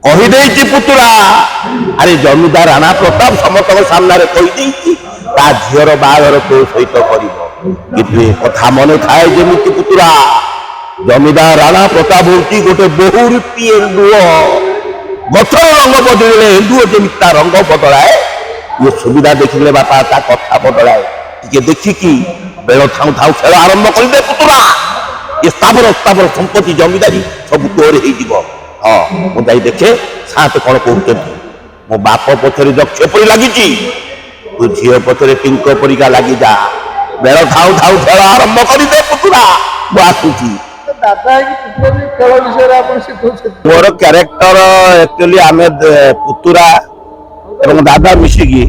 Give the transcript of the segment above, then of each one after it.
कहीदे पुतुरा अरे जमीदार राणा प्रताप समस्त सामने कहीदे झीर बाहर तो सहित कर कथा मन थाए जमी पुतुरा जमीदार राणा प्रताप हूँ गोटे बहुरूपी एंडुओ गठर रंग बदले एंडुओ जमी रंग बदलाए ये सुविधा देखिले बापा ता कथा बदलाए टे देखिकी बेल थाऊ थाऊ खेल आरंभ करदे पुतुरा ये स्थावर स्थावर संपत्ति जमीदारी सब तोर हो हाँ मुझे देखे सात कौन कहते मो बाप पछरे दक्ष परी लगी तू झील पछरे टिंक परिका लगी जा बेल थाऊ थाऊ खेल आरंभ करदे पुतुरा आसूची मोर क्यारेक्टर एक्चुअली आम पुतुरा एवं दादा मिशिकी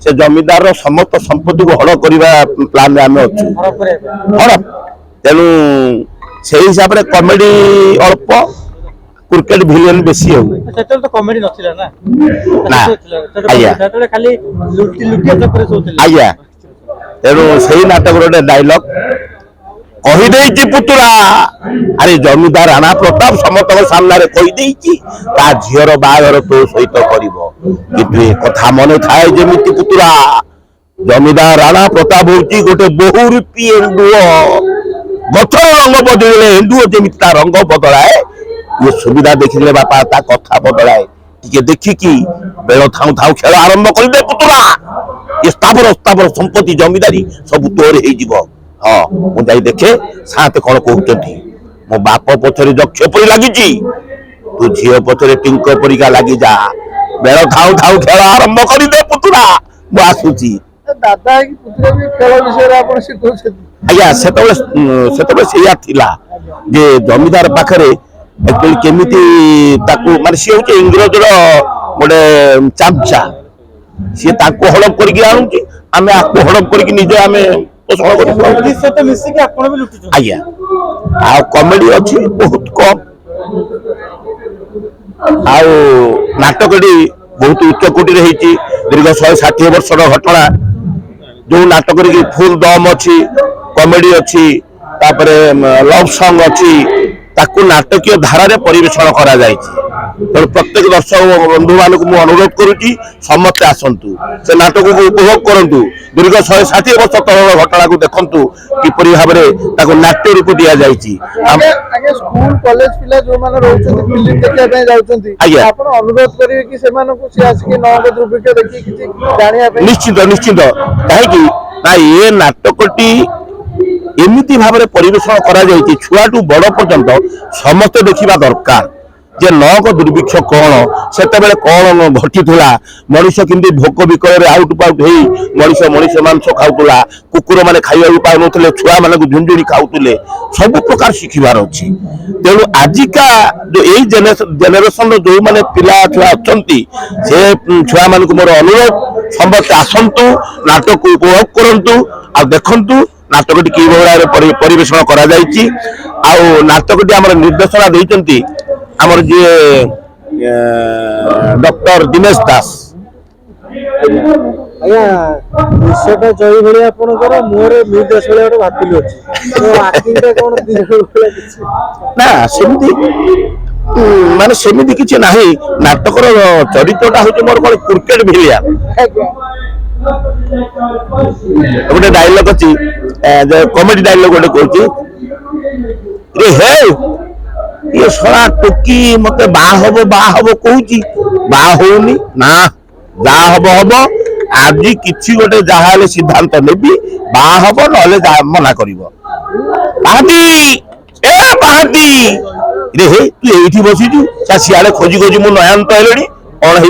से जमीदार समस्त संपत्ति को हड़ करने प्लान आम अच्छु हड़प तेणु से हिसाब से कॉमेडी अल्प क्रिकेट भिलियन बेसी हो तो कॉमेडी नथिला ना ना आया खाली लुटिया चक्कर सोचले आया तेणु सही नाटक गोटे डायलॉग कहीदे पुतुरा अरे जमीदार राणा प्रताप समस्त सामने कहीदे झीर बाहर तो सहित कर कथा मन थाए जमी पुतुरा जमीदार राणा प्रताप हूँ गोटे बहुरूपी एंडुओ गठर रंग बदले एंडुओ जमी रंग बदलाए ये सुविधा देखिले बापा ता कथा बदलाए टे देखिकी बेल थाऊ थाऊ खेल आरंभ करदे पुतुरा ये स्थावर स्थावर संपत्ति जमीदारी सब तोर हो हाँ मुझे देखे सात कौन कहते मो बाप पछरे दक्ष परी लगी तू झील पछरे टिंक परिका लगी जा बेल थाऊ थाऊ खेल आरंभ करदे पुतुरा आसूची दादा की पुतुरा भी खेल विषय आज्ञा से जे जमीदार पाखरे एक्चुअली केमिति ताकू माने सी होचे इंग्रजर गोटे चामचा सी ताकू हड़प करके आनुची आमे आपको हड़प करके निजे आमे पोषण कर मिसिक आपण भी लुटि आज्ञा आ कॉमेडी अच्छी बहुत कम आ नाटकटी बहुत उच्च कोटि रे हेची दीर्घ 160 वर्षर घटना जो नाटक फुल दम अच्छी कॉमेडी अच्छी तापरे लव सॉन्ग अच्छी ताकू नाटकीय धारा परिवेषण करा जायछि तो प्रत्येक दर्शक बंधु मानक मु अनुरोध करुच्ची समस्ते आसतु से नाटक को उपभोग करूँ दीर्घ 160 वर्ष तल घटना को देखु किपरि भाव में नाट्य रूप दि जाइछि स्कूल कॉलेज पिला जो माने रहउछथि फिल्म देखिया पे जाउछथि आपण अनुरोध करिवे कि से मानको से आसी के नवगत रूप देखि किछि जानिया पे निश्चित निश्चित काहे कि ना ये नाटकटी एमती भाव में परिवेषण करा जाइछि छुआटू बड़ पर्यंत समस्त देखिबा दरकार जे नौक दुर्भिक्ष कौन से कौन घटी मनीष किंतु भोक विकल आउट पाउट हो मनीष मांस खाऊला कुकुर मैंने खाइबा पाउन छुआ मान झुंझुणी खाऊले सब प्रकार शिखिबार अच्छी तेणु आजिका जो यही जेनेरेशन जो मैंने पिला छुआ अच्छा से छुआ मान मोर अनुरोध समस्त आसतु नाटक को उपभोग करूँ आ देखु नाटकटी कि भाव परिवेषण करा जाइछि आ नाटकटी आम निर्देशना देइचंती आमर जी डॉक्टर दिनेश दास आया विषयटा जई भली आपनकर मोर निर्देश भली गोटे भातिल अछि तो आकिटा कोन दिजो भली किछि ना सेमती माने सेमती किछि नाही नाटकर चरित्रटा होछि मोर कोन क्रिकेट भिलिया गोटे डायलॉग अछि कॉमेडी डायलॉग गोटे कहछि रे हे ये सड़ा टोकी मत बाहब कहूची होनी ना हम आज किसी गोटे जहाँ सिद्धांत नेबी बाहब ना मना कर रे हे तू ये बसीचु सियाड़े खोजी खोजी मु नयांत हेली कौन हो